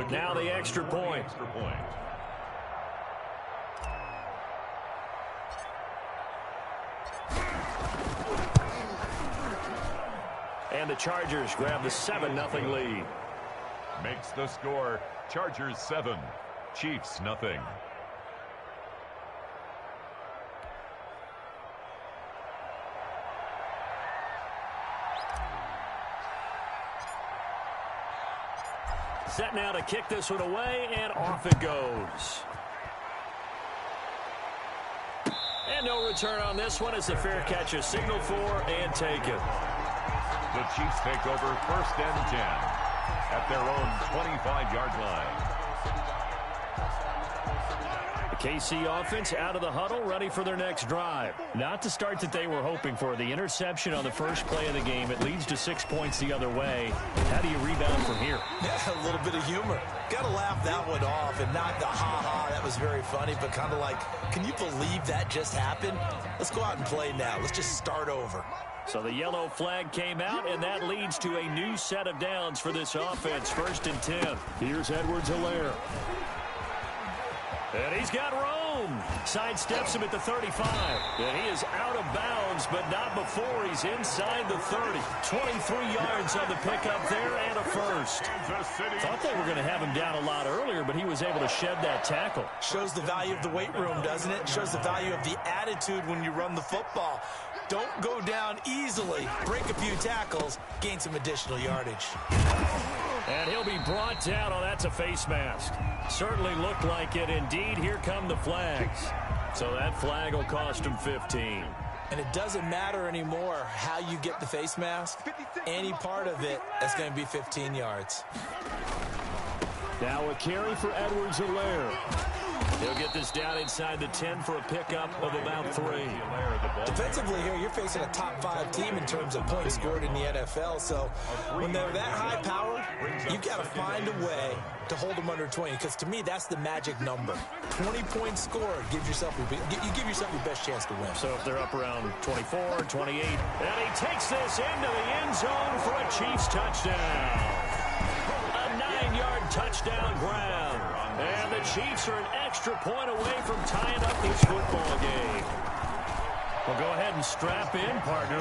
Now the extra point. And the Chargers grab the 7-0 lead. Makes the score Chargers 7, Chiefs nothing. Set now to kick this one away, and off it goes. And no return on this one as the fair catch is signaled for and taken. The Chiefs take over 1st and 10 at their own 25-yard line. The KC offense out of the huddle, ready for their next drive. Not the start that they were hoping for. The interception on the first play of the game. It leads to 6 points the other way. How do you rebound from here? Yeah, a little bit of humor. Got to laugh that one off and not the ha-ha. That was very funny, but kind of like, can you believe that just happened? Let's go out and play now. Let's just start over. So the yellow flag came out, and that leads to a new set of downs for this offense. 1st and 10. Here's Edwards-Helaire. And he's got room. Sidesteps him at the 35. And he is out of bounds, but not before he's inside the 30. 23 yards on the pickup there and a first. Thought they were going to have him down a lot earlier, but he was able to shed that tackle. Shows the value of the weight room, doesn't it? Shows the value of the attitude when you run the football. Don't go down easily. Break a few tackles. Gain some additional yardage. And he'll be brought down. Oh, that's a face mask. Certainly looked like it. Indeed, here come the flags. So that flag will cost him 15. And it doesn't matter anymore how you get the face mask. Any part of it, that's going to be 15 yards. Now a carry for Edwards-Helaire. He'll get this down inside the 10 for a pickup of about 3. Defensively here, you're facing a top 5 team in terms of points scored in the NFL. So when they're that high powered, you got to find a way to hold them under 20. Because to me, that's the magic number. 20 points scored, you give yourself your best chance to win. So if they're up around 24, 28, and he takes this into the end zone for a Chiefs touchdown. A 9-yard touchdown grab. And the Chiefs are an extra point away from tying up this football game. Well, go ahead and strap in, partner.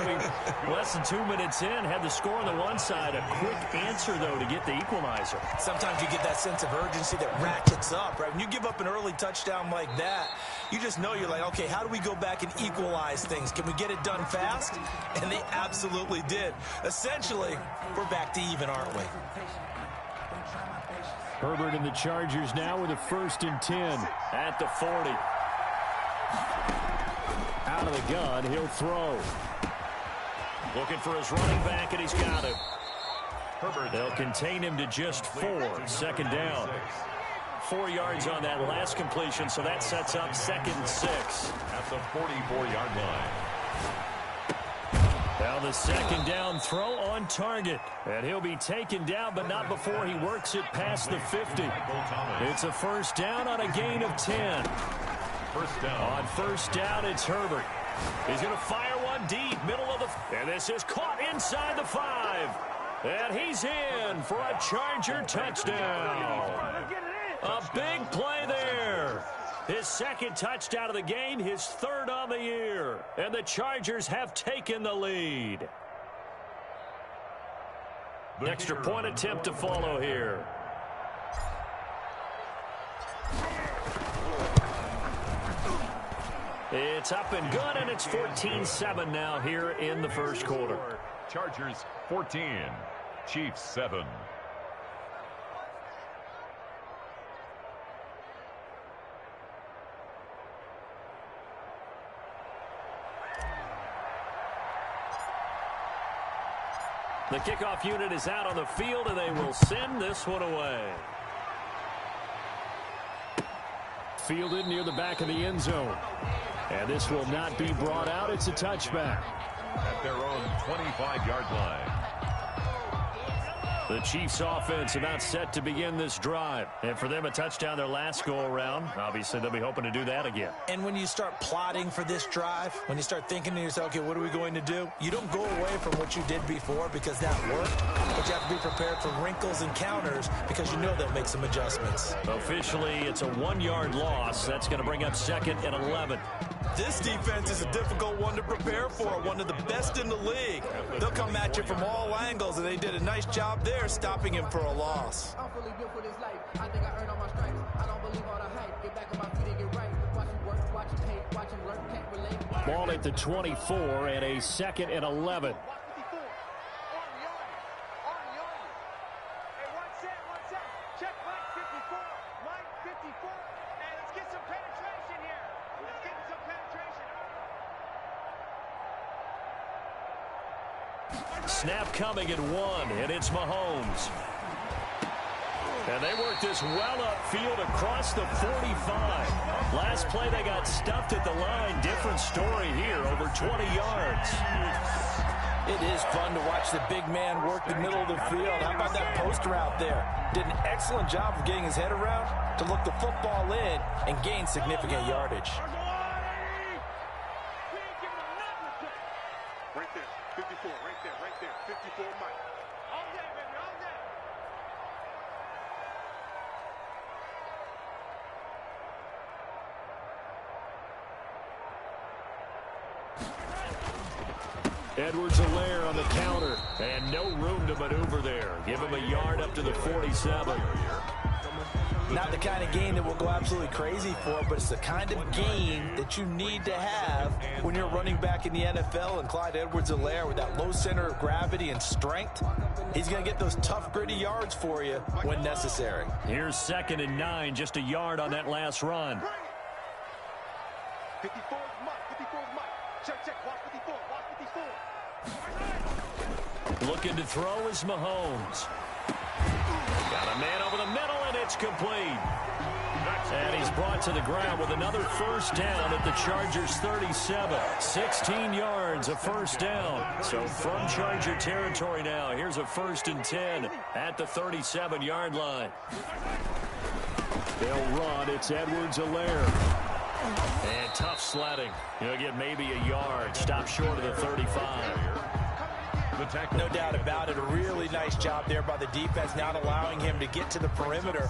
Less than 2 minutes in, had the score on the one side. A quick answer, though, to get the equalizer. Sometimes you get that sense of urgency that ratchets up, right? When you give up an early touchdown like that, you just know you're like, okay, how do we go back and equalize things? Can we get it done fast? And they absolutely did. Essentially, we're back to even, aren't we? Herbert and the Chargers now with a 1st and 10 at the 40. Out of the gun, he'll throw. Looking for his running back, and he's got him. Herbert. They'll contain him to just 4. 2nd down. 4 yards on that last completion, so that sets up 2nd and 6. At the 44-yard line. Now the 2nd down throw on target. And he'll be taken down, but not before he works it past the 50. It's a 1st down on a gain of 10. 1st down. On 1st down, it's Herbert. He's going to fire one deep, middle of the... And this is caught inside the 5. And he's in for a Charger touchdown. A big play there. His 2nd touchdown of the game, his 3rd on the year. And the Chargers have taken the lead. Extra point attempt to follow here. It's up and good, and it's 14-7 now here in the 1st quarter. Chargers 14, Chiefs 7. The kickoff unit is out on the field, and they will send this one away. Fielded near the back of the end zone. And this will not be brought out. It's a touchback. At their own 25-yard line. The Chiefs offense about set to begin this drive. And for them, a touchdown their last go-around. Obviously, they'll be hoping to do that again. And when you start plotting for this drive, when you start thinking to yourself, okay, what are we going to do? You don't go away from what you did before because that worked. But you have to be prepared for wrinkles and counters because you know they'll make some adjustments. Officially, it's a 1-yard loss. That's going to bring up 2nd and 11. This defense is a difficult one to prepare for, one of the best in the league. They'll come at you from all angles, and they did a nice job there stopping him for a loss. Ball at the 24 and a 2nd and 11. Snap coming at 1, and it's Mahomes. And they work this well upfield across the 45. Last play, they got stuffed at the line. Different story here, over 20 yards. It is fun to watch the big man work the middle of the field. How about that post route there? Did an excellent job of getting his head around to look the football in and gain significant yardage. Right there, 54, right there, 54 Mike. All day, baby, all day. Edwards-Helaire on the counter, and no room to maneuver there. Give him a yard up to the 47. Not the kind of game that we'll go absolutely crazy for, but it's the kind of game that you need to have when you're running back in the NFL. And Clyde Edwards-Helaire, with that low center of gravity and strength, he's going to get those tough, gritty yards for you when necessary. Here's 2nd and 9, just a yard on that last run. 54 Mike, 54 Mike. Check, watch 54, watch 54. Looking to throw is Mahomes. Got a man over the middle, and it's complete. And he's brought to the ground with another first down at the Chargers' 37. 16 yards, a first down. So from Charger territory now, here's a 1st and 10 at the 37-yard line. They'll run. It's Edwards-Helaire. And tough sledding. He'll get maybe a yard. Stop short of the 35. No doubt about it. A really nice job there by the defense, not allowing him to get to the perimeter.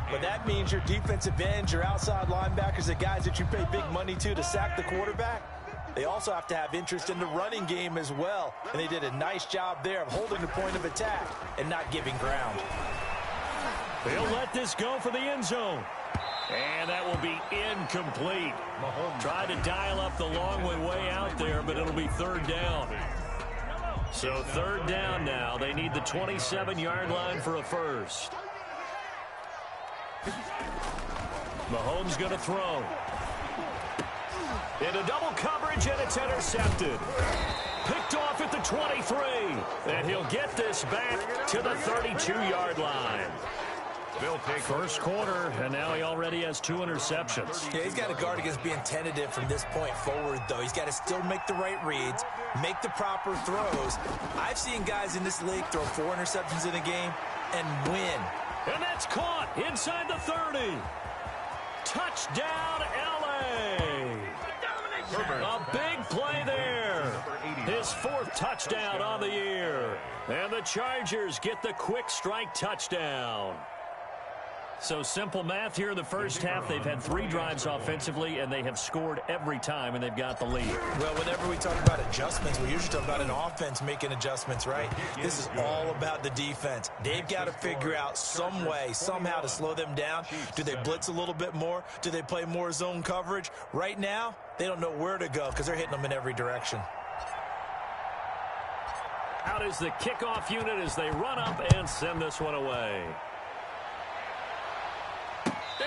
But that means your defensive ends, your outside linebackers, the guys that you pay big money to sack the quarterback, they also have to have interest in the running game as well. And they did a nice job there of holding the point of attack and not giving ground. They'll let this go for the end zone. And that will be incomplete. Tried to dial up the long way out there, but it'll be 3rd down. So 3rd down now. They need the 27-yard line for a first. Mahomes going to throw. Into double coverage, and it's intercepted. Picked off at the 23. And he'll get this back to the 32-yard line. They'll take first quarter, and now he already has 2 interceptions. Yeah, he's got to guard against being tentative from this point forward, though. He's got to still make the right reads, make the proper throws. I've seen guys in this league throw 4 interceptions in a game and win. And that's caught inside the 30. Touchdown, L.A. A big play there. His 4th touchdown on the year. And the Chargers get the quick strike touchdown. So simple math here in the first half. They've had 3 drives offensively, and they have scored every time, and they've got the lead. Well, whenever we talk about adjustments, we usually talk about an offense making adjustments, right? This is all about the defense. They've got to figure out some way, somehow to slow them down. Do they blitz a little bit more? Do they play more zone coverage? Right now, they don't know where to go because they're hitting them in every direction. Out is the kickoff unit as they run up and send this one away.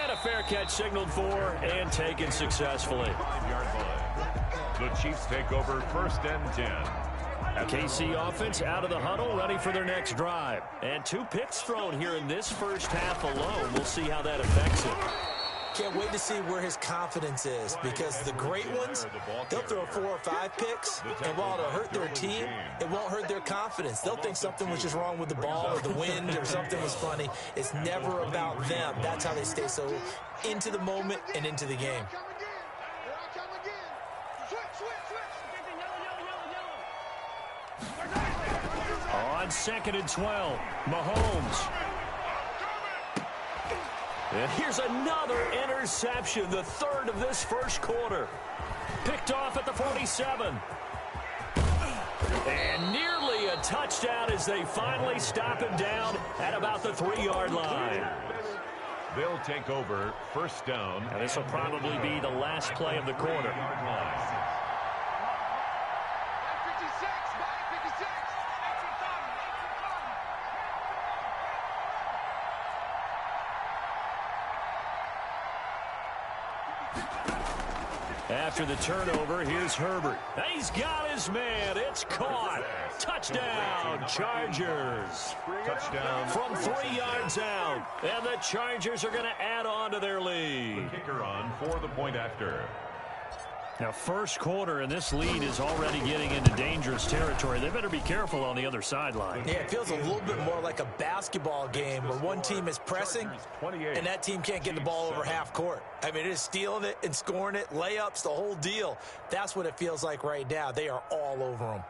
And a fair catch signaled for and taken successfully. 5-yard line. The Chiefs take over 1st and 10. KC offense out of the huddle, ready for their next drive. And 2 picks thrown here in this first half alone. We'll see how that affects it. can't wait to see where his confidence is, because the great ones, they'll throw 4 or 5 picks, and while it'll hurt their team, it won't hurt their confidence. They'll think something was just wrong with the ball or the wind or something was funny. It's never about them. That's how they stay so into the moment and into the game. On 2nd and 12, Mahomes. And here's another interception, the 3rd of this first quarter. Picked off at the 47. And nearly a touchdown as they finally stop him down at about the 3-yard line. They'll take over 1st down. And this will probably be the last play of the quarter. After the turnover, here's Herbert. He's got his man. It's caught. Touchdown, Chargers. Touchdown. From 3 yards out. And the Chargers are going to add on to their lead. The kicker on for the point after. Now, first quarter, and this lead is already getting into dangerous territory. They better be careful on the other sideline. Yeah, it feels a little bit more like a basketball game where one team is pressing, and that team can't get the ball over half court. I mean, it is stealing it and scoring it, layups, the whole deal. That's what it feels like right now. They are all over them.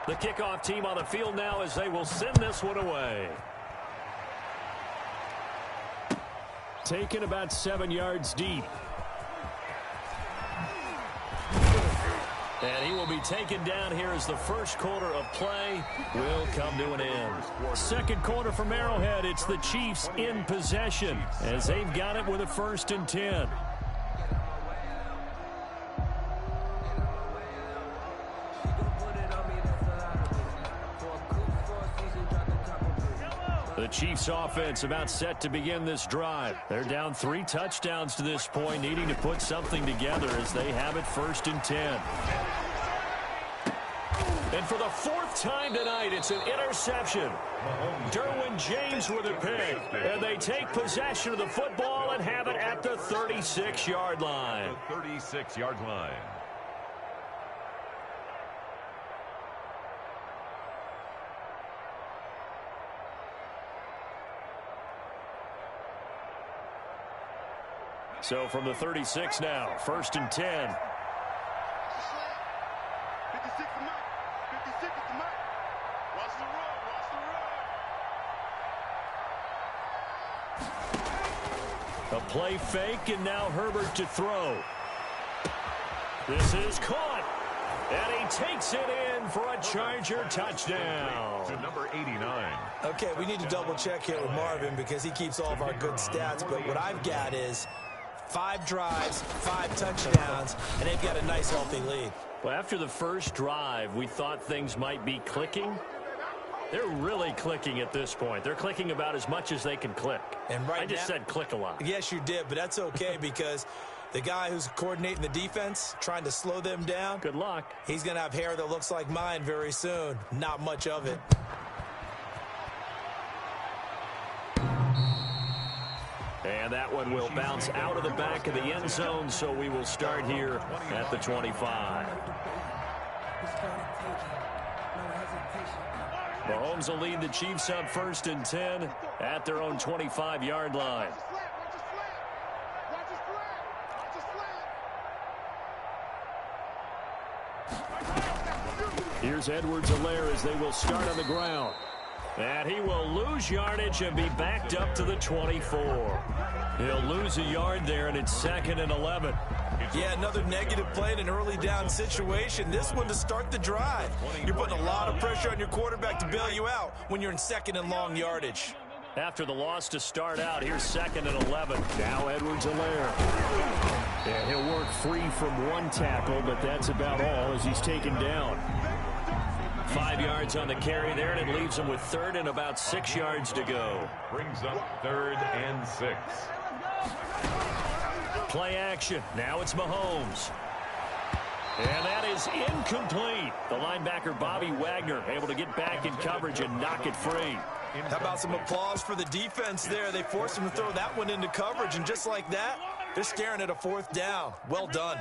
The kickoff team on the field now as they will send this one away. Taken about 7 yards deep. And he will be taken down here as the first quarter of play will come to an end. Second quarter from Arrowhead. It's the Chiefs in possession as they've got it with a 1st and 10. The Chiefs offense about set to begin this drive. They're down 3 touchdowns to this point, needing to put something together as they have it 1st and 10. And for the 4th time tonight, it's an interception. Derwin James with a pick. And they take possession of the football and have it at the 36-yard line. The 36-yard line. So from the 36 now, 1st and 10. 56 to Mike. 56 to Mike. Watch the run. Watch the run. A play fake, and now Herbert to throw. This is caught. And he takes it in for a Charger touchdown. To number 89. Okay, we need to double check here with Marvin because he keeps all of our good stats. But what I've got is 5 drives, 5 touchdowns, and they've got a nice, healthy lead. Well, after the first drive, we thought things might be clicking. They're really clicking at this point. They're clicking about as much as they can click. And right I just said click a lot. Yes, you did, but that's okay because the guy who's coordinating the defense, trying to slow them down, good luck. He's going to have hair that looks like mine very soon. Not much of it. And that one will bounce out of the back of the end zone, so we will start here at the 25. Mahomes will lead the Chiefs up 1st and 10 at their own 25-yard line. Here's Edwards-Helaire as they will start on the ground. And he will lose yardage and be backed up to the 24. He'll lose a yard there, and it's 2nd and 11. Yeah, another negative play in an early down situation. This one to start the drive. You're putting a lot of pressure on your quarterback to bail you out when you're in 2nd and long yardage. After the loss to start out, here's 2nd and 11. Now Edwards-Helaire. And he'll work free from one tackle, but that's about all as he's taken down. 5 yards on the carry there, and it leaves him with 3rd and about 6 yards to go. Brings up 3rd and 6. Play action. Now it's Mahomes. And that is incomplete. The linebacker, Bobby Wagner, able to get back in coverage and knock it free. How about some applause for the defense there? They forced him to throw that one into coverage, and just like that, they're staring at a 4th down. Well done.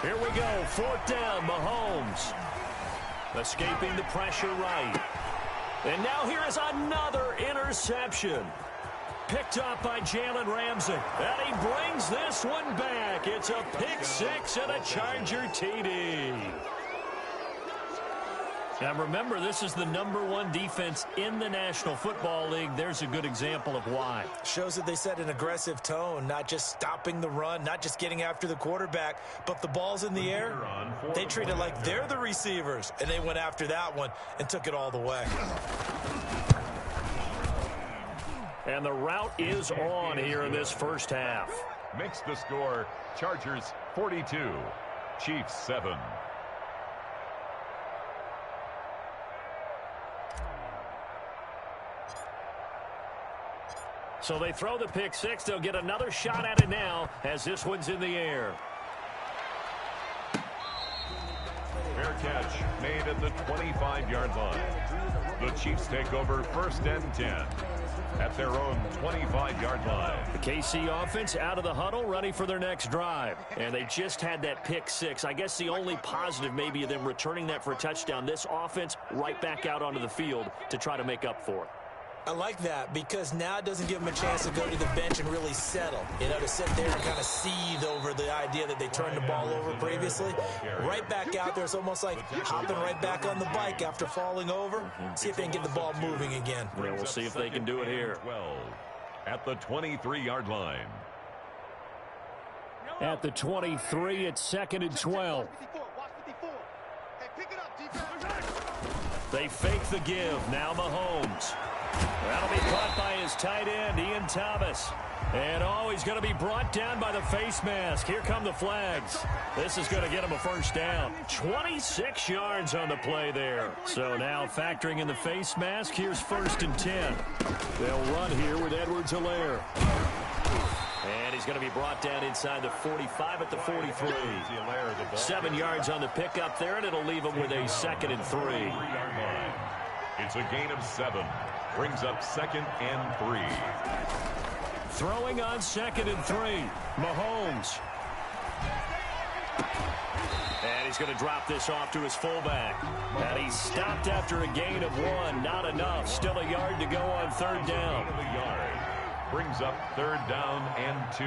Here we go, 4th down, Mahomes. Escaping the pressure right. And now here is another interception. Picked up by Jalen Ramsey. And he brings this one back. It's a pick 6 and a Charger TD. Now remember, this is the #1 defense in the National Football League. There's a good example of why. Shows that they set an aggressive tone, not just stopping the run, not just getting after the quarterback, but the ball's in the air. They treat it like they're the receivers, and they went after that one and took it all the way. And the route is on here in this first half. Makes the score Chargers 42, Chiefs 7. So they throw the pick 6. They'll get another shot at it now as this one's in the air. Fair catch made at the 25-yard line. The Chiefs take over 1st and 10 at their own 25-yard line. The KC offense out of the huddle, ready for their next drive. And they just had that pick 6. I guess the only positive maybe of them returning that for a touchdown. This offense right back out onto the field to try to make up for it. I like that because now it doesn't give them a chance to go to the bench and really settle. You know, to sit there and kind of seethe over the idea that they turned the ball over previously. Right back out there, it's almost like hopping right back on the bike after falling over. See if they can get the ball moving again. Yeah, we'll see if they can do it here. 12 at the 23-yard line. At the 23, it's 2nd and 12. They fake the give. Now Mahomes. That'll be caught by his tight end, Ian Thomas. And, oh, he's going to be brought down by the face mask. Here come the flags. This is going to get him a first down. 26 yards on the play there. So now factoring in the face mask, here's 1st and 10. They'll run here with Edwards-Helaire. And he's going to be brought down inside the 45 at the 43. 7 yards on the pickup there, and it'll leave him with a 2nd and 3. It's a gain of 7. Brings up 2nd and 3. Throwing on 2nd and 3. Mahomes. And he's going to drop this off to his fullback. And he's stopped after a gain of 1. Not enough. Still a yard to go on 3rd down. Brings up 3rd down and 2.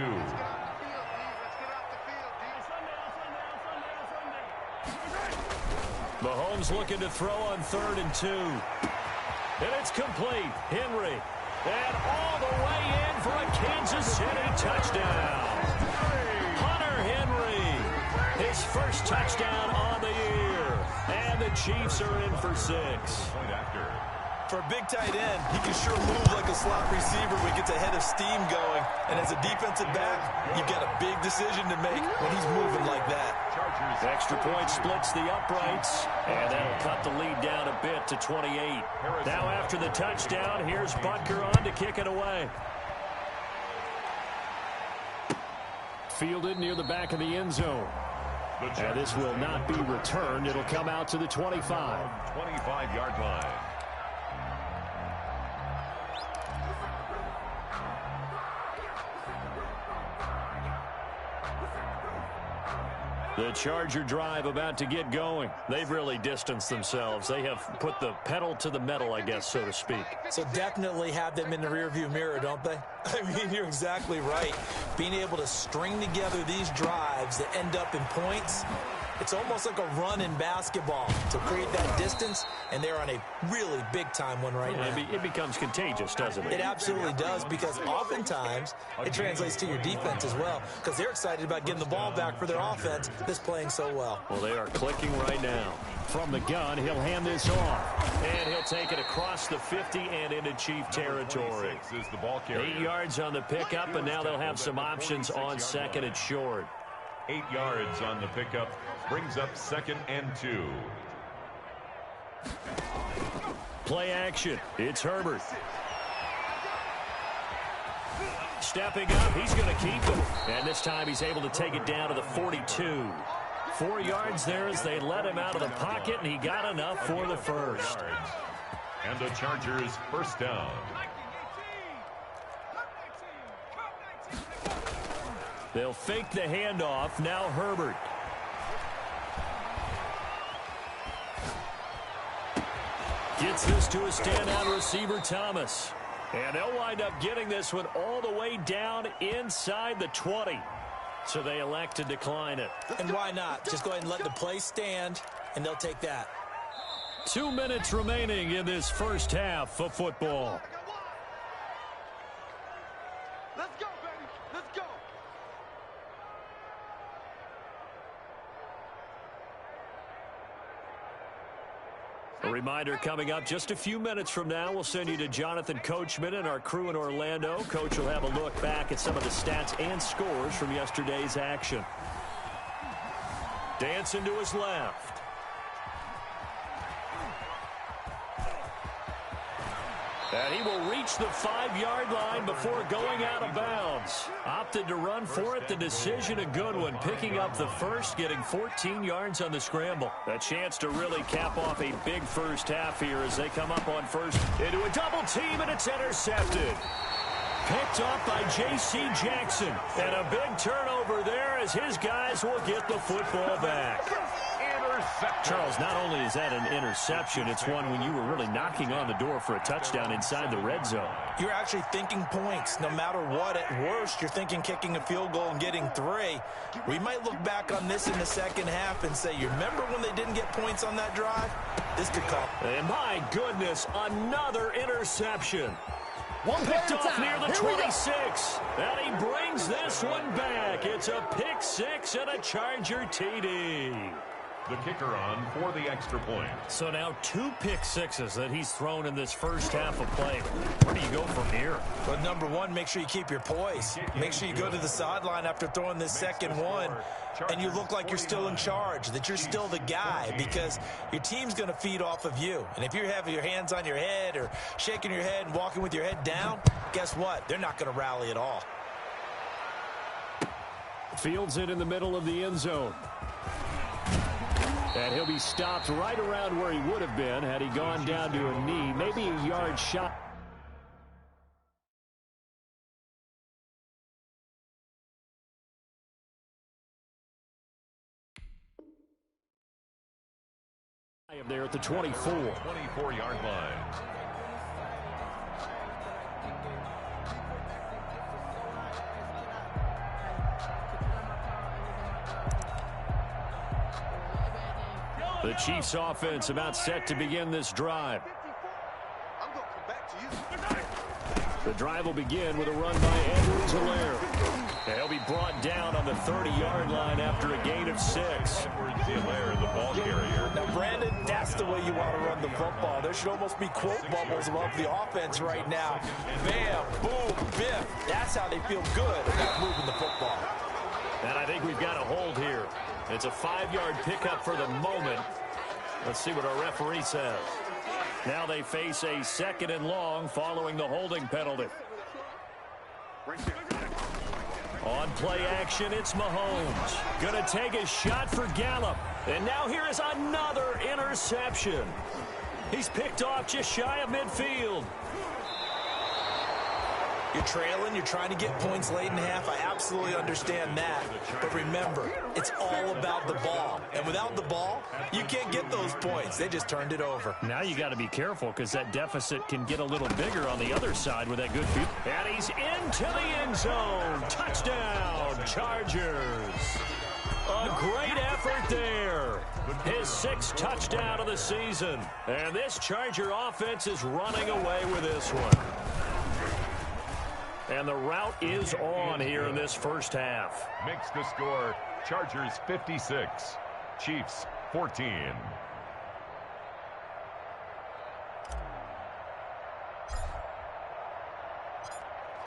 Mahomes looking to throw on 3rd and 2. And it's complete. Henry. And all the way in for a Kansas City touchdown. Hunter Henry. His first touchdown on the year. And the Chiefs are in for 6. For a big tight end, he can sure move like a slot receiver when he gets a head of steam going. And as a defensive back, you've got a big decision to make when he's moving like that. Extra point splits the uprights, and that'll cut the lead down a bit to 28. Now after the touchdown, here's Butker on to kick it away. Fielded near the back of the end zone. And this will not be returned. It'll come out to the 25. 25-yard line. The Charger drive about to get going. They've really distanced themselves. They have put the pedal to the metal, I guess, so to speak. So definitely have them in the rearview mirror, don't they? I mean, you're exactly right. Being able to string together these drives that end up in points, it's almost like a run in basketball to create that distance, and they're on a really big-time one right now. It becomes contagious, doesn't it? It absolutely does, because oftentimes it translates to your defense as well, because they're excited about getting the ball back for their offense that's playing so well. Well, they are clicking right now. From the gun, he'll hand this off, and he'll take it across the 50 and into Chief territory. 8 yards on the pickup, and now they'll have some options on 2nd and short. 8 yards on the pickup. Brings up 2nd and 2. Play action. It's Herbert. stepping up. He's going to keep it. And this time he's able to take it down to the 42. 4 yards there as they let him out of the pocket, and he got enough for the first. And the Chargers first down. They'll fake the handoff. Now Herbert. Gets this to a standout receiver, Thomas. And they'll wind up getting this one all the way down inside the 20. So they elect to decline it. And why not? Just go ahead and let the play stand, and they'll take that. 2 minutes remaining in this first half of football. Let's go, baby. Let's go. A reminder coming up just a few minutes from now, we'll send you to Jonathan Coachman and our crew in Orlando. Coach will have a look back at some of the stats and scores from yesterday's action. Dancing to his left. And he will reach the 5-yard line before going out of bounds. Opted to run for it. The decision a good one. Picking up the first, getting 14 yards on the scramble. A chance to really cap off a big first half here as they come up on first into a double team, and it's intercepted. Picked off by J.C. Jackson. And a big turnover there as his guys will get the football back. Charles, not only is that an interception, it's one when you were really knocking on the door for a touchdown inside the red zone. You're actually thinking points. No matter what, at worst, you're thinking kicking a field goal and getting 3. We might look back on this in the second half and say, you remember when they didn't get points on that drive? This could come. And my goodness, another interception. Picked off near the 26. And he brings this one back. It's a pick 6 and a Charger TD. The kicker on for the extra point. So now 2 pick 6s that he's thrown in this first half of play. Where do you go from here? Well, number one, make sure you keep your poise. Make sure you go to the sideline after throwing this second one, and you look like you're still in charge, that you're still the guy, because your team's going to feed off of you. And if you're having your hands on your head or shaking your head and walking with your head down, guess what? They're not going to rally at all. Fields it in the middle of the end zone. And he'll be stopped right around where he would have been had he gone down to a knee, maybe a yard shot. There at the 24. 24-yard line. The Chiefs offense about set to begin this drive. I'm going to come back to you. The drive will begin with a run by Edwards-Helaire. He'll be brought down on the 30-yard line after a gain of 6. Edwards-Helaire, the ball carrier. Now, Brandon, that's the way you want to run the football. There should almost be quote bubbles above the offense right now. Bam, boom, biff. That's how they feel good about moving the football. And I think we've got a hold here. It's a 5-yard pickup for the moment. Let's see what our referee says. Now they face a 2nd and long following the holding penalty. On play action, it's Mahomes. Gonna take a shot for Gallup. And now here is another interception. He's picked off just shy of midfield. You're trailing, you're trying to get points late in the half. I absolutely understand that. But remember, it's all about the ball. And without the ball, you can't get those points. They just turned it over. Now you got to be careful because that deficit can get a little bigger on the other side with that good field. And he's into the end zone. Touchdown, Chargers. A great effort there. His 6th touchdown of the season. And this Charger offense is running away with this one. And the route is on here in this first half. Makes the score Chargers 56, Chiefs 14.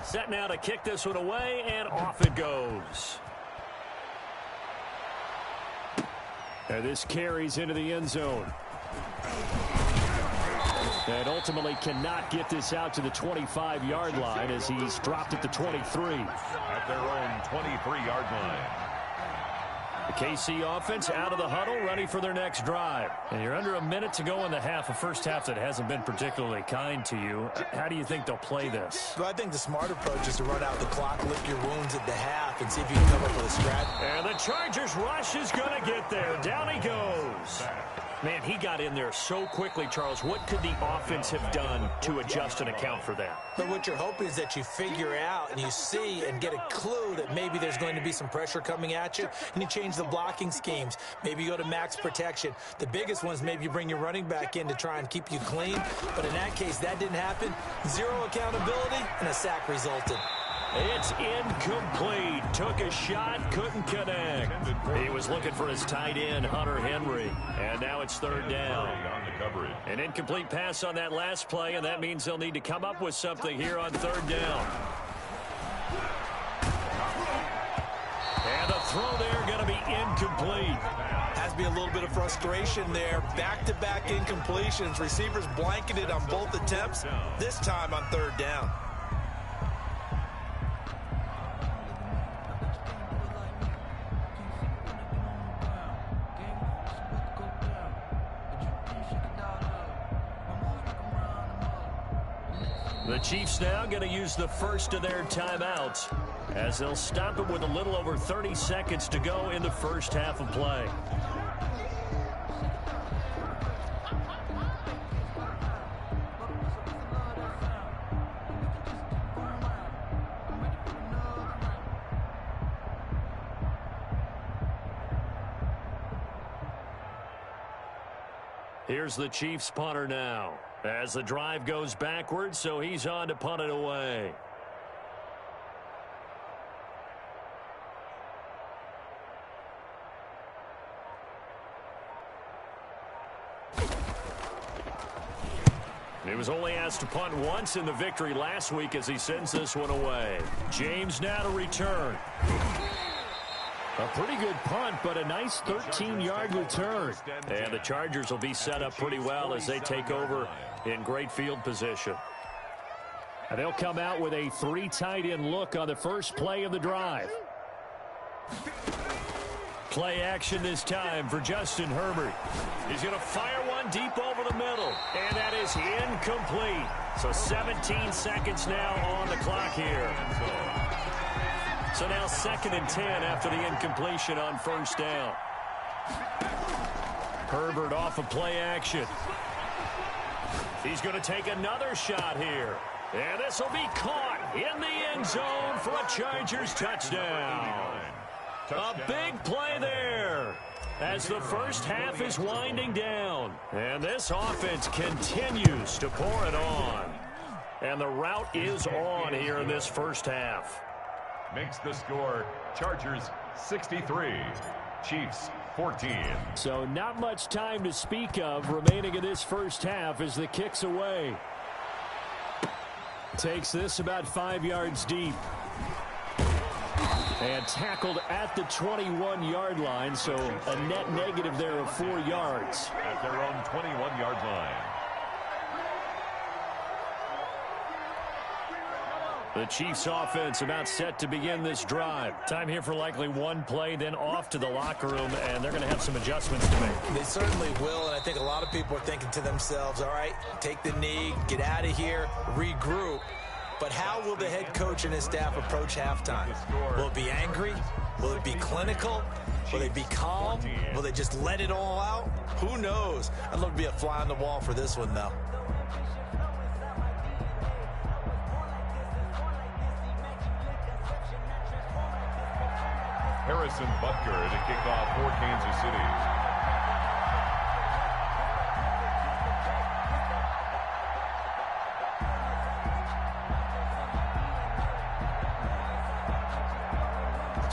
Set now to kick this one away, and off it goes. And this carries into the end zone. And ultimately cannot get this out to the 25-yard line as he's dropped at the 23. At their own 23-yard line. The KC offense out of the huddle, ready for their next drive. And you're under a minute to go in the half, a first half that hasn't been particularly kind to you. How do you think they'll play this? Well, I think the smart approach is to run out the clock, lick your wounds at the half, and see if you can come up with a strategy. And the Chargers rush is going to get there. Down he goes. Man, he got in there so quickly, Charles. What could the offense have done to adjust and account for that? But what you're hoping is that you figure out and you see and get a clue that maybe there's going to be some pressure coming at you, and you change the blocking schemes. Maybe you go to max protection. The biggest one is maybe you bring your running back in to try and keep you clean. But in that case, that didn't happen. Zero accountability, and a sack resulted. It's incomplete. Took a shot, couldn't connect. He was looking for his tight end, Hunter Henry. And now it's third down. An incomplete pass on that last play, and that means they'll need to come up with something here on third down. And the throw there going to be incomplete. Has to be a little bit of frustration there. Back-to-back incompletions. Receivers blanketed on both attempts, this time on third down. The Chiefs now going to use the first of their timeouts as they'll stop it with a little over 30 seconds to go in the first half of play. Here's the Chiefs punter now as the drive goes backwards, so he's on to punt it away. He was only asked to punt once in the victory last week as he sends this one away. James now to return. A pretty good punt, but a nice 13-yard return. And the Chargers will be set up pretty well as they take over in great field position. And they'll come out with a 3 tight end look on the first play of the drive. Play action this time for Justin Herbert. He's going to fire one deep over the middle, and that is incomplete. So 17 seconds now on the clock here. So now 2nd and 10 after the incompletion on first down. Herbert off of play action. He's going to take another shot here. And this will be caught in the end zone for a Chargers touchdown. A big play there as the first half is winding down. And this offense continues to pour it on. And the route is on here in this first half. Makes the score Chargers 63, Chiefs 14. So not much time to speak of remaining in this first half as the kick's away. Takes this about 5 yards deep. And tackled at the 21-yard line, so a net negative there of 4 yards. At their own 21-yard line. The Chiefs offense about set to begin this drive. Time here for likely one play, then off to the locker room, and they're going to have some adjustments to make. They certainly will, and I think a lot of people are thinking to themselves, all right, take the knee, get out of here, regroup. But how will the head coach and his staff approach halftime? Will it be angry? Will it be clinical? Will they be calm? Will they just let it all out? Who knows? I'd love to be a fly on the wall for this one, though. Harrison Butker to kick off for Kansas City.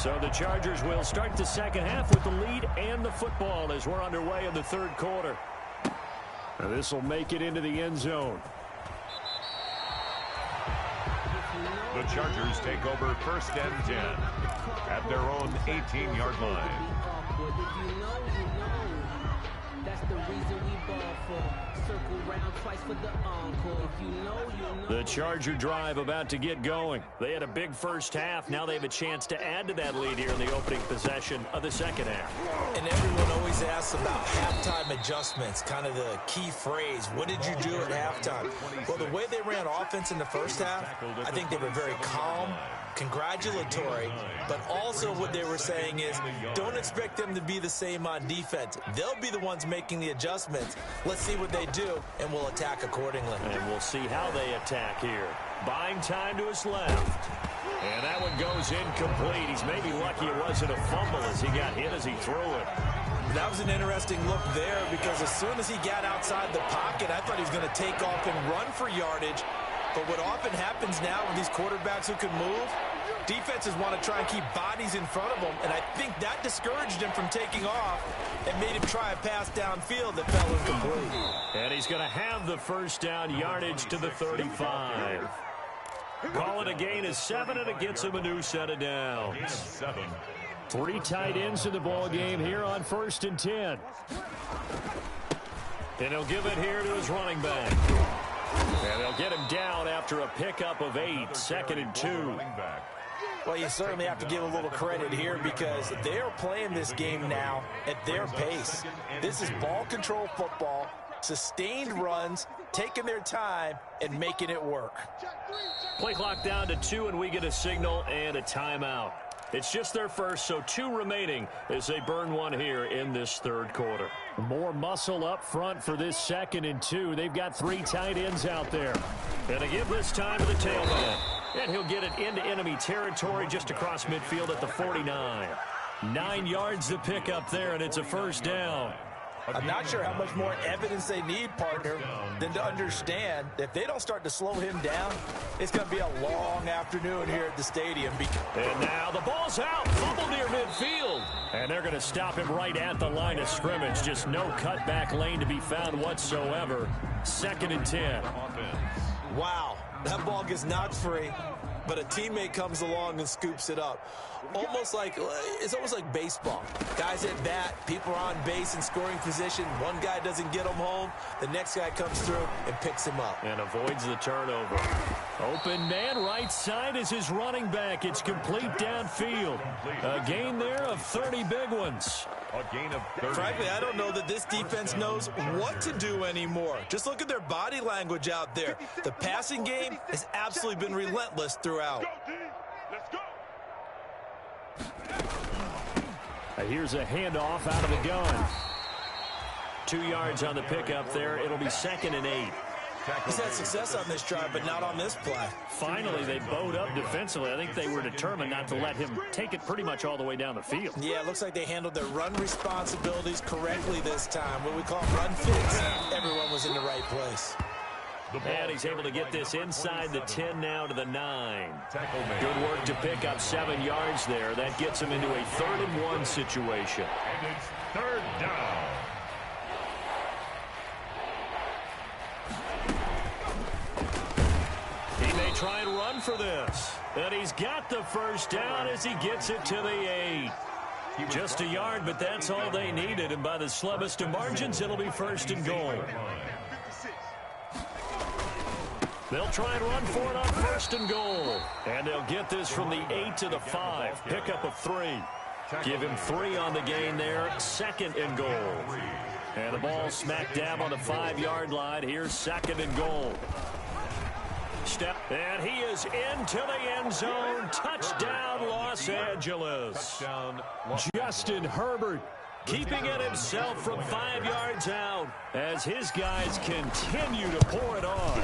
So the Chargers will start the second half with the lead and the football as we're underway in the third quarter. Now this will make it into the end zone. The Chargers take over 1st and 10 at their own 18-yard line. That's the reason we ball for. Circle round twice for the encore. If you know, you know. The Charger drive about to get going. They had a big first half. Now they have a chance to add to that lead here in the opening possession of the second half. And everyone always asks about halftime adjustments, kind of the key phrase. What did you do at halftime? Well, the way they ran offense in the first half, I think they were very calm, congratulatory, but also what they were saying is don't expect them to be the same on defense. They'll be the ones making the adjustments. Let's see what they do, and we'll attack accordingly. And we'll see how they attack here. Buying time to his left. And that one goes incomplete. He's maybe lucky it wasn't a fumble as he got hit as he threw it. That was an interesting look there because as soon as he got outside the pocket, I thought he was going to take off and run for yardage. But what often happens now with these quarterbacks who can move, defenses want to try and keep bodies in front of them, and I think that discouraged him from taking off and made him try a pass downfield that fell incomplete. And he's going to have the first down yardage to the 35. Call it a gain of 7, and it gets him a new set of downs. 3 tight ends in the ball game here on 1st and 10. And he'll give it here to his running back. And they'll get him down after a pickup of 8, 2nd and 2. Well, you certainly have to give a little credit here because they're playing this game now at their pace. This is ball control football, sustained runs, taking their time, and making it work. Play clock down to 2, and we get a signal and a timeout. It's just their first, so 2 remaining as they burn one here in this 3rd quarter. More muscle up front for this 2nd and 2. They've got 3 tight ends out there. And to give this time to the tailman. And he'll get it into enemy territory just across midfield at the 49. 9 yards to pick up there, and it's a first down. I'm not sure how much more evidence they need, partner, than to understand that if they don't start to slow him down, it's going to be a long afternoon here at the stadium. And now the ball's out. Fumble near midfield. And they're going to stop him right at the line of scrimmage. Just no cutback lane to be found whatsoever. 2nd and 10. Wow, that ball gets knocked free, but a teammate comes along and scoops it up. It's almost like baseball. Guys at bat, people are on base in scoring position. One guy doesn't get him home. The next guy comes through and picks him up. And avoids the turnover. Open man right side is his running back. It's complete downfield. A gain there of 30 big ones. A gain of 30. Frankly, I don't know that this defense knows what to do anymore. Just look at their body language out there. The passing game has absolutely been relentless throughout. Let's go. Here's a handoff out of the gun. 2 yards on the pickup there. It'll be 2nd and 8. He's had success on this drive, but not on this play. Finally, they bowed up defensively. I think they were determined not to let him take it pretty much all the way down the field. Yeah, it looks like they handled their run responsibilities correctly this time. What we call run fits. Everyone was in the right place. And he's able to get this inside the 10 now to the 9. Good work to pick up 7 yards there. That gets him into a 3rd and 1 situation. And it's 3rd down. He may try and run for this. And he's got the first down as he gets it to the 8. Just a yard, but that's all they needed. And by the slimmest of margins, it'll be 1st and goal. They'll try and run for it on 1st and goal. And they'll get this from the 8 to the 5. Pickup of 3. Give him 3 on the gain there. 2nd and goal. And the ball smack dab on the 5-yard line. Here's 2nd and goal. And he is into the end zone. Touchdown, Los Angeles. Justin Herbert keeping it himself from 5 yards out as his guys continue to pour it on.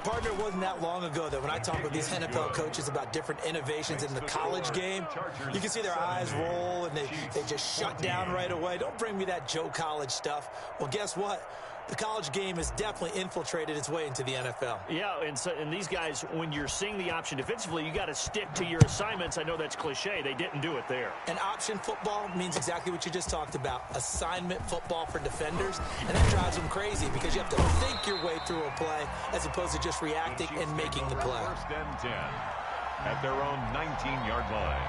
Partner, it wasn't that long ago that when I talk with these NFL coaches about different innovations in the college game, you can see their eyes roll and they just shut down right away. Don't bring me that Joe College stuff. Well, guess what? The college game has definitely infiltrated its way into the NFL. Yeah, and these guys, when you're seeing the option defensively, you got to stick to your assignments. I know that's cliche. They didn't do it there. And option football means exactly what you just talked about, assignment football for defenders. And that drives them crazy because you have to think your way through a play as opposed to just reacting and making the play. 1st and 10 at their own 19-yard line.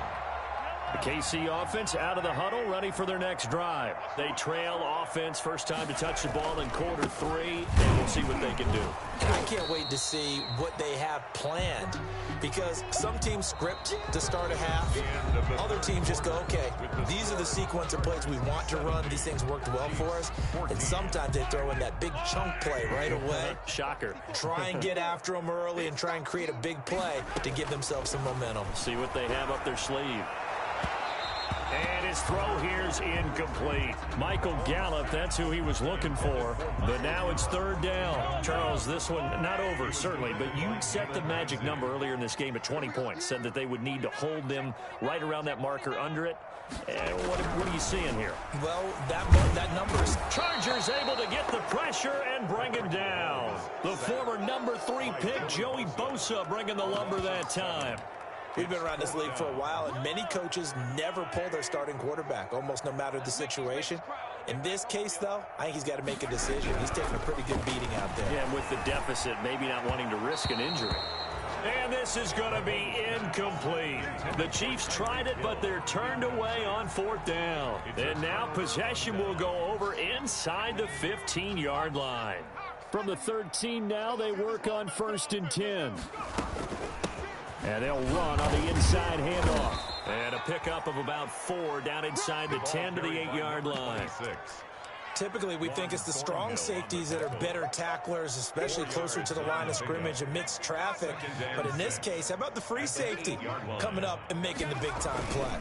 The KC offense out of the huddle, ready for their next drive. They trail offense, first time to touch the ball in quarter 3, and we'll see what they can do. I can't wait to see what they have planned, because some teams script to start a half. Other teams just go, okay, these are the sequence of plays we want to run. These things worked well for us. And sometimes they throw in that big chunk play right away. Shocker. Try and get after them early and try and create a big play to give themselves some momentum. See what they have up their sleeve. And his throw here's incomplete. Michael Gallup, that's who he was looking for. But now it's third down. Charles, this one not over, certainly, but you set the magic number earlier in this game at 20 points. Said that they would need to hold them right around that marker under it. What are you seeing here? Well, that number is... Chargers able to get the pressure and bring him down. The former number 3 pick, Joey Bosa, bringing the lumber that time. We've been around this league for a while, and many coaches never pull their starting quarterback, almost no matter the situation. In this case, though, I think he's got to make a decision. He's taking a pretty good beating out there. Yeah, and with the deficit, maybe not wanting to risk an injury. And this is going to be incomplete. The Chiefs tried it, but they're turned away on fourth down. And now possession will go over inside the 15-yard line. From the 13 now, they work on 1st and 10. And they'll run on the inside handoff. And a pickup of about 4 down inside the 10 to the 8-yard line. Typically, we think it's the strong safeties that are better tacklers, especially closer to the line of scrimmage amidst traffic. But in this case, how about the free safety coming up and making the big-time play?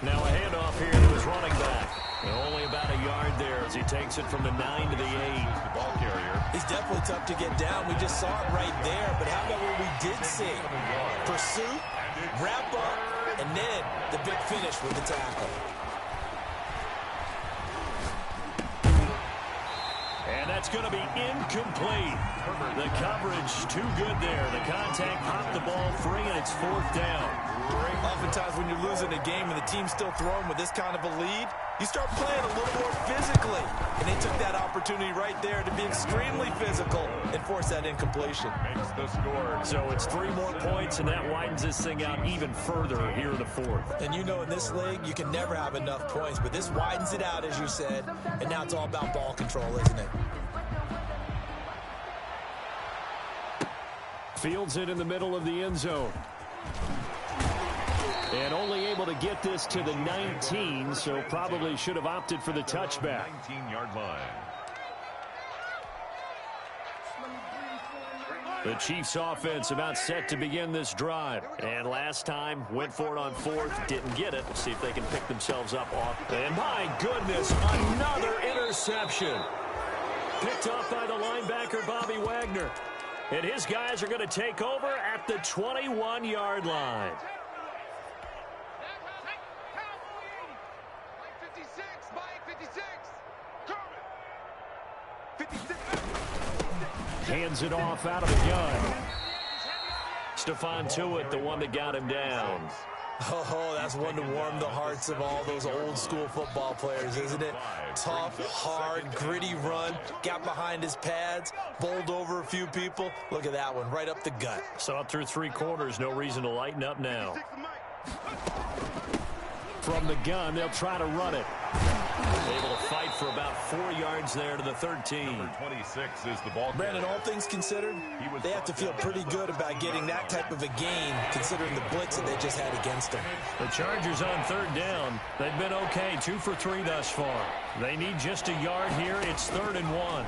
Now a handoff here to his running back. And only about a yard there as he takes it from the 9 to the 8. The ball carrier. He's definitely tough to get down. We just saw it right there. But how about what we did see? Pursuit, wrap up, and then the big finish with the tackle. And that's going to be incomplete. The coverage too good there. The contact popped the ball free, and it's 4th down. Oftentimes when you're losing a game and the team's still throwing with this kind of a lead, you start playing a little more physically. And they took that opportunity right there to be extremely physical and force that incompletion. Makes the score. So it's 3 more points, and that widens this thing out even further here in the 4th. And you know in this league, you can never have enough points, but this widens it out, as you said, and now it's all about ball control, isn't it? Fields it in the middle of the end zone. And only able to get this to the 19, so probably should have opted for the touchback. 19-yard line. The Chiefs offense about set to begin this drive. And last time, went for it on 4th, didn't get it. See if they can pick themselves up off. And my goodness, another interception. Picked off by the linebacker, Bobby Wagner. And his guys are going to take over at the 21-yard line. Hands it off out of the gun. Stephon Tuitt, the one that got him down. Oh, that's one to warm the hearts of all those old school football players, isn't it? Tough, hard, gritty run, got behind his pads, bowled over a few people. Look at that one, right up the gut. Saw it through 3 quarters, no reason to lighten up now. From the gun, they'll try to run it. Able to fight for about 4 yards there to the 13. Number 26 is the ball. Brandon, all things considered, they have to feel pretty good about getting that type of a gain, considering the blitz that they just had against them. The Chargers on 3rd down. They've been okay, 2 for 3 thus far. They need just a yard here. It's 3rd and 1.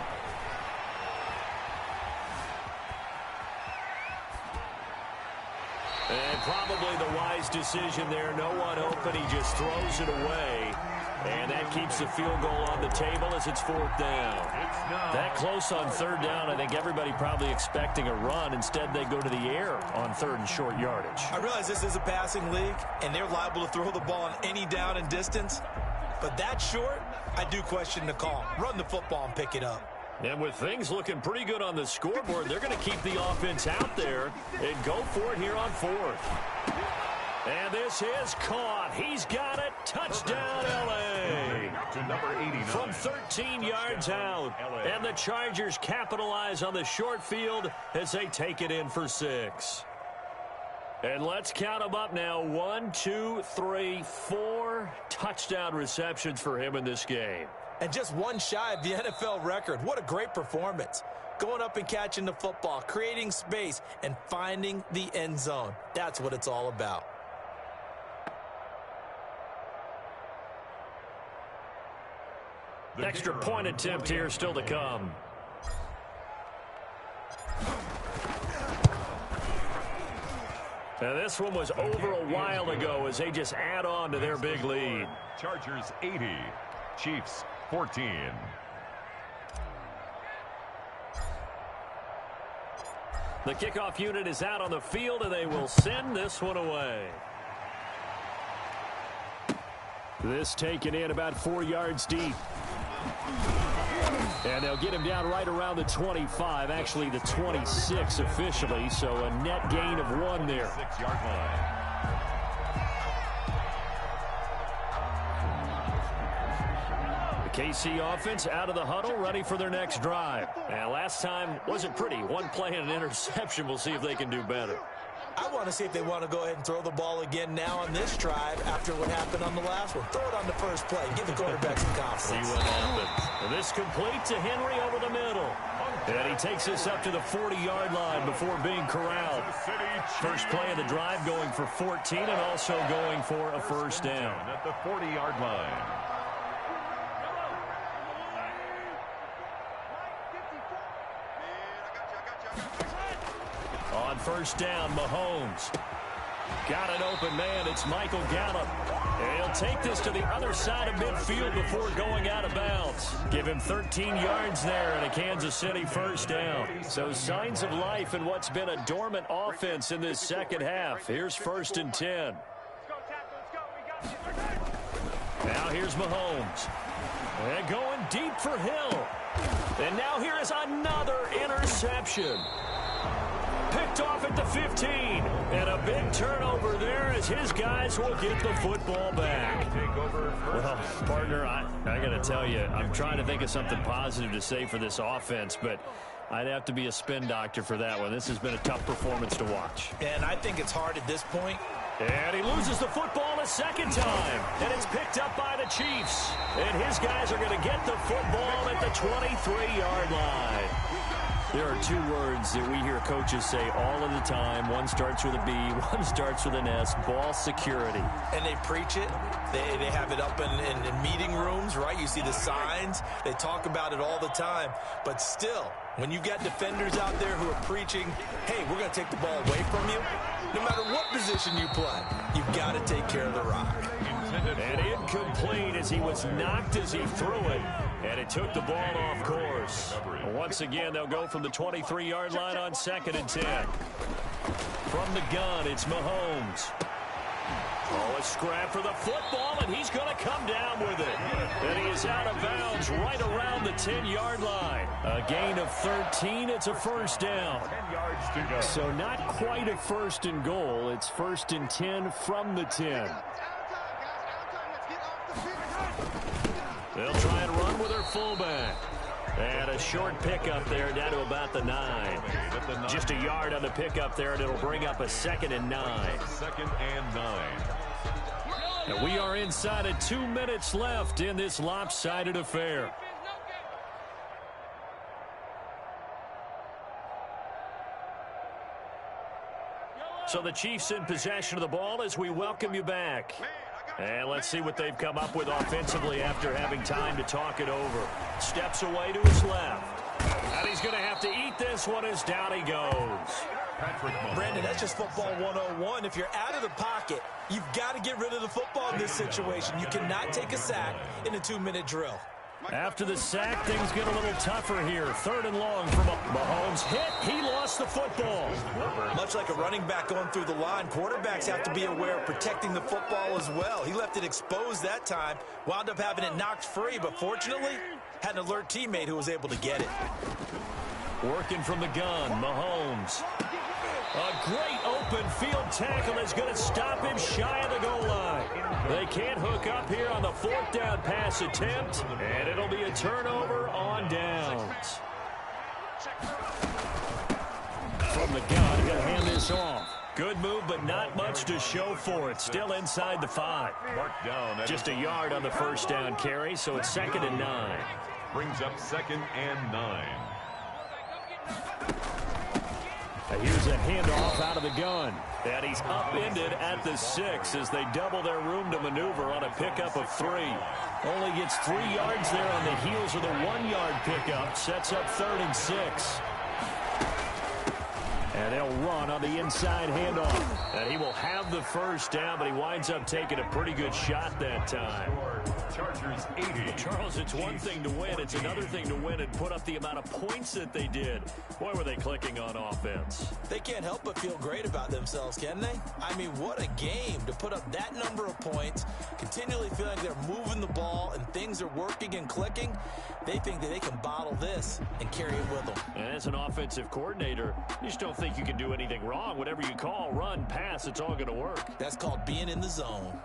And probably the wise decision there. No one open. He just throws it away. And that keeps the field goal on the table as it's 4th down. That close on 3rd down, I think everybody probably expecting a run. Instead, they go to the air on 3rd and short yardage. I realize this is a passing league, and they're liable to throw the ball on any down and distance. But that short, I do question the call. Run the football and pick it up. And with things looking pretty good on the scoreboard, they're going to keep the offense out there and go for it here on 4th. And this is caught. He's got it. Touchdown, L.A. To number 89. From 13 yards out. And the Chargers capitalize on the short field as they take it in for 6. And let's count them up now. 1, 2, 3, 4 touchdown receptions for him in this game. And just one shy of the NFL record. What a great performance. Going up and catching the football, creating space, and finding the end zone. That's what it's all about. Extra point attempt here still to come. Now this one was over a while ago as they just add on to their big lead. Chargers 80, Chiefs 14. The kickoff unit is out on the field, and they will send this one away. This taken in about 4 yards deep. And they'll get him down right around the 25, actually the 26 officially, so a net gain of 1 there. 6-yard line. The KC offense out of the huddle, ready for their next drive. And last time wasn't pretty. 1 play and an interception. We'll see if they can do better. I want to see if they want to go ahead and throw the ball again now on this drive after what happened on the last one. Throw it on the first play. Give the quarterback some confidence. See what happens. And this complete to Henry over the middle. And he takes this up to the 40-yard line before being corralled. First play of the drive going for 14 and also going for a first down. At the 40-yard line. On first down, Mahomes. Got an open man. It's Michael Gallup. And he'll take this to the other side of midfield before going out of bounds. Give him 13 yards there and a Kansas City first down. So signs of life in what's been a dormant offense in this second half. Here's 1st and 10. Now here's Mahomes. And going deep for Hill. And now here is another interception. Picked off at the 15. And a big turnover there as his guys will get the football back. Well, partner, I got to tell you, I'm trying to think of something positive to say for this offense, but I'd have to be a spin doctor for that one. This has been a tough performance to watch. And I think it's hard at this point. And he loses the football a second time. And it's picked up by the Chiefs. And his guys are going to get the football at the 23-yard line. There are 2 words that we hear coaches say all of the time. One starts with a B, one starts with an S, ball security. And they preach it. They have it up in meeting rooms, right? You see the signs. They talk about it all the time. But still, when you've got defenders out there who are preaching, hey, we're going to take the ball away from you, no matter what position you play, you've got to take care of the rock. And incomplete as he was knocked as he threw it. And it took the ball off course. Once again, they'll go from the 23-yard line on 2nd and 10. From the gun, it's Mahomes. Oh, a scrap for the football, and he's going to come down with it. And he is out of bounds right around the 10-yard line. A gain of 13. It's a first down. 10 yards to go. So not quite a 1st and goal. It's 1st and 10 from the 10. They'll try and run with their fullback. And a short pickup there down to about the 9. Just a yard on the pickup there, and it'll bring up a 2nd and 9. 2nd and 9. And we are inside of 2 minutes left in this lopsided affair. So the Chiefs in possession of the ball as we welcome you back. And let's see what they've come up with offensively after having time to talk it over. Steps away to his left. And he's going to have to eat this one as down he goes. Brandon, that's just football 101. If you're out of the pocket, you've got to get rid of the football in this situation. You cannot take a sack in a 2-minute drill. After the sack, things get a little tougher here. 3rd and long from Mahomes. Hit. He lost the football. Much like a running back going through the line, quarterbacks have to be aware of protecting the football as well. He left it exposed that time, wound up having it knocked free, but fortunately, had an alert teammate who was able to get it. Working from the gun, Mahomes. A great open field tackle is going to stop him shy of the goal line. They can't hook up here on the 4th down pass attempt, and it'll be a turnover on downs. From the gun, he'll hand this off. Good move, but not much to show for it. Still inside the 5. Marked down. Just a yard on the first down carry, so it's 2nd and 9. Brings up 2nd and 9. Here's a handoff out of the gun. And he's upended at the 6 as they double their room to maneuver on a pickup of 3. Only gets 3 yards there on the heels of the 1-yard pickup. Sets up 3rd and 6. And they'll run on the inside handoff. And he will have the first down, but he winds up taking a pretty good shot that time. Chargers 80. Charles, it's one thing to win. It's another thing to win and put up the amount of points that they did. Boy, were they clicking on offense. They can't help but feel great about themselves, can they? I mean, what a game to put up that number of points, continually feeling they're moving the ball and things are working and clicking. They think that they can bottle this and carry it with them. And as an offensive coordinator, you just don't think you can do anything wrong. Whatever you call, run, pass, it's all going to work. That's called being in the zone.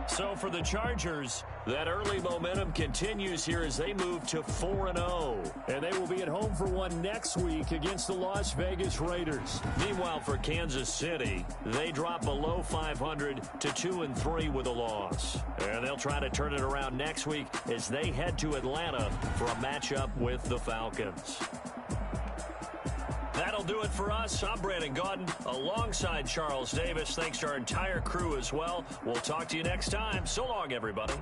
So for the Chargers, that early momentum continues here as they move to 4-0. And they will be at home for one next week against the Las Vegas Raiders. Meanwhile, for Kansas City, they drop below 500 to 2-3 with a loss. And they'll try to turn it around next week as they head to Atlanta for a matchup with the Falcons. That'll do it for us. I'm Brandon Gaudin alongside Charles Davis. Thanks to our entire crew as well. We'll talk to you next time. So long, everybody.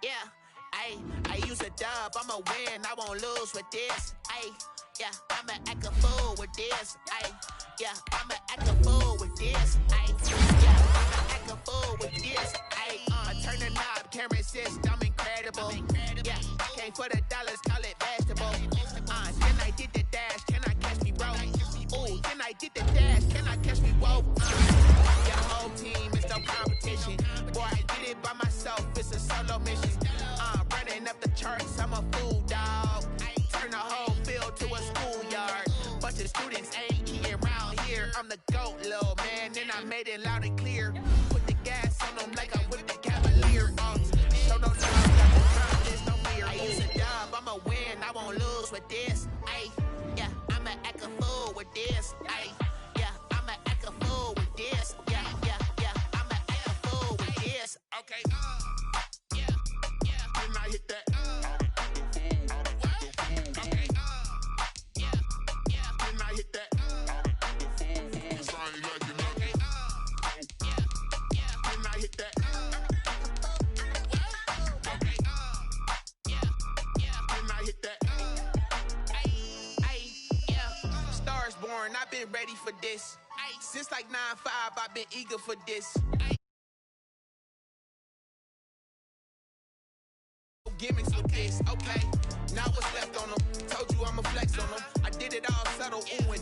Yeah, I use a dub, I'ma win, I won't lose with this. Yeah, I'ma act a fool with this. Yeah, I'ma act a fool with this. Yeah, I'ma act a fool with this. I turn the knob, camera assist, I'm incredible. Yeah, came for the dollars, call it vegetable. Then I did the dash, can I catch me, bro? Ooh, then I did the dash, can I catch me, whoa? Your whole team is no competition. Boy, I did it by myself, it's a solo mission. Running up the charts, I'm a fool, dog. Turn the whole field to a schoolyard. Bunch of students ain't eating around here. I'm the GOAT, little man, and I made it loud and clear. Put the gas on them like I whipped the Cavalier. Show no love, got the confidence, no fear. I use a dub, I'ma win, I won't lose with this. Yeah, I'ma act a fool with this. Yeah, I'ma act a fool with this. Yeah, I'ma act a fool with this. Okay, can I hit that? Okay, can I hit that? Okay, can I hit that? Okay, can I hit that? Yeah, Stars born, I've been ready for this. Since like 9-5, I've been eager for this. Gimmicks with this, okay. Now what's left on them? Told you I'ma flex on them. I did it all subtle, ooh, and